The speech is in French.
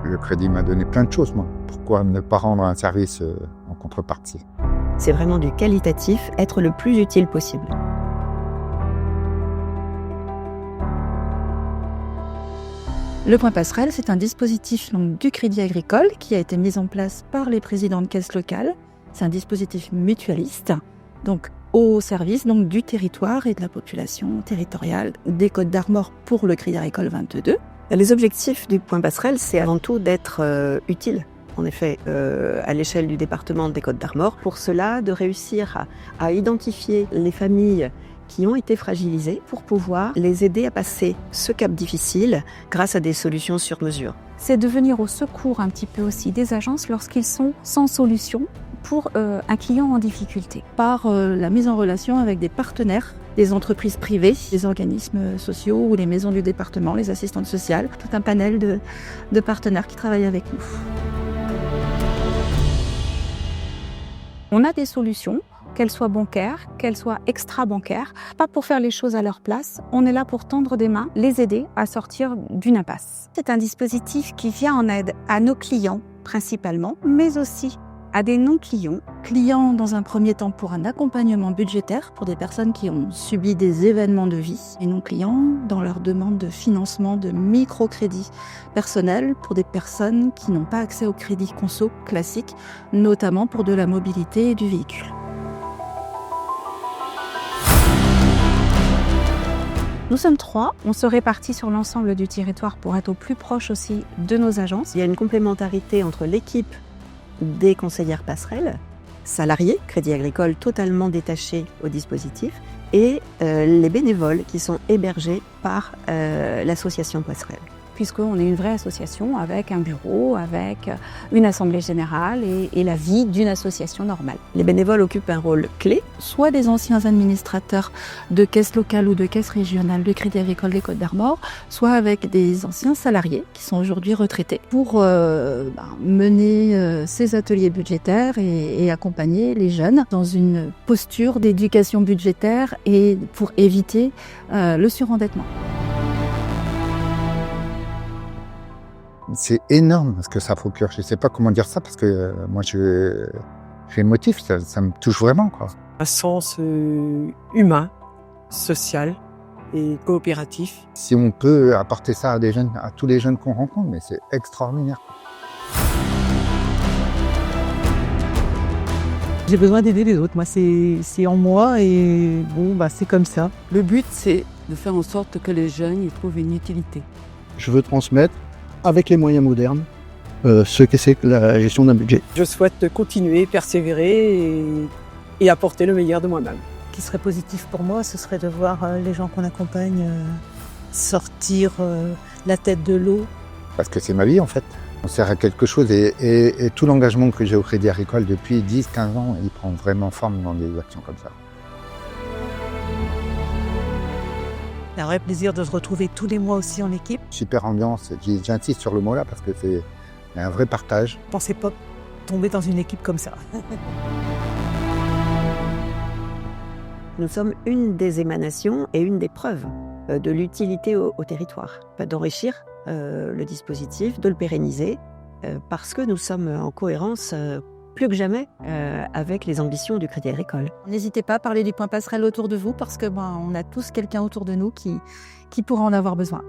Le crédit m'a donné plein de choses, moi. Pourquoi ne pas rendre un service en contrepartie? C'est vraiment du qualitatif, être le plus utile possible. Le Point Passerelle, c'est un dispositif donc, du Crédit Agricole qui a été mis en place par les présidents de caisses locales. C'est un dispositif mutualiste, donc au service donc, du territoire et de la population territoriale des Côtes d'Armor pour le Crédit Agricole 22. Les objectifs du Point Passerelle, c'est avant tout d'être utile. En effet, à l'échelle du département des Côtes d'Armor. Pour cela, de réussir à identifier les familles qui ont été fragilisées pour pouvoir les aider à passer ce cap difficile grâce à des solutions sur mesure. C'est de venir au secours un petit peu aussi des agences lorsqu'ils sont sans solution pour un client en difficulté, par la mise en relation avec des partenaires, des entreprises privées, des organismes sociaux ou les maisons du département, les assistantes sociales, tout un panel de partenaires qui travaillent avec nous. On a des solutions, qu'elles soient bancaires, qu'elles soient extra-bancaires, pas pour faire les choses à leur place, on est là pour tendre des mains, les aider à sortir d'une impasse. C'est un dispositif qui vient en aide à nos clients principalement, mais aussi à des non-clients. Clients dans un premier temps pour un accompagnement budgétaire pour des personnes qui ont subi des événements de vie, et non-clients dans leur demande de financement de microcrédit personnel pour des personnes qui n'ont pas accès au crédit conso classique, notamment pour de la mobilité et du véhicule. Nous sommes 3, on se répartit sur l'ensemble du territoire pour être au plus proche aussi de nos agences. Il y a une complémentarité entre l'équipe des conseillères passerelles, salariés, Crédit Agricole totalement détachés au dispositif, et les bénévoles qui sont hébergés par l'association passerelle. Puisqu'on est une vraie association avec un bureau, avec une assemblée générale et la vie d'une association normale. Les bénévoles occupent un rôle clé. Soit des anciens administrateurs de caisses locales ou de caisses régionales du Crédit Agricole des Côtes d'Armor, soit avec des anciens salariés qui sont aujourd'hui retraités pour mener ces ateliers budgétaires et accompagner les jeunes dans une posture d'éducation budgétaire et pour éviter le surendettement. C'est énorme ce que ça procure. Je ne sais pas comment dire ça parce que moi, je suis émotif. Ça me touche vraiment, quoi. Un sens humain, social et coopératif. Si on peut apporter ça à des jeunes, à tous les jeunes qu'on rencontre, mais c'est extraordinaire. J'ai besoin d'aider les autres. Moi, c'est en moi et c'est comme ça. Le but, c'est de faire en sorte que les jeunes y trouvent une utilité. Je veux transmettre avec les moyens modernes, ce que c'est que la gestion d'un budget. Je souhaite continuer, persévérer et apporter le meilleur de moi-même. Ce qui serait positif pour moi, ce serait de voir les gens qu'on accompagne sortir la tête de l'eau. Parce que c'est ma vie, en fait. On sert à quelque chose et tout l'engagement que j'ai au Crédit Agricole depuis 10-15 ans, il prend vraiment forme dans des actions comme ça. C'est un vrai plaisir de se retrouver tous les mois aussi en équipe. Super ambiance, j'insiste sur le mot là parce que c'est un vrai partage. Je ne pensais pas tomber dans une équipe comme ça. Nous sommes une des émanations et une des preuves de l'utilité au territoire. D'enrichir le dispositif, de le pérenniser, parce que nous sommes en cohérence plus que jamais avec les ambitions du Crédit Agricole. N'hésitez pas à parler du Point Passerelle autour de vous parce que on a tous quelqu'un autour de nous qui pourra en avoir besoin.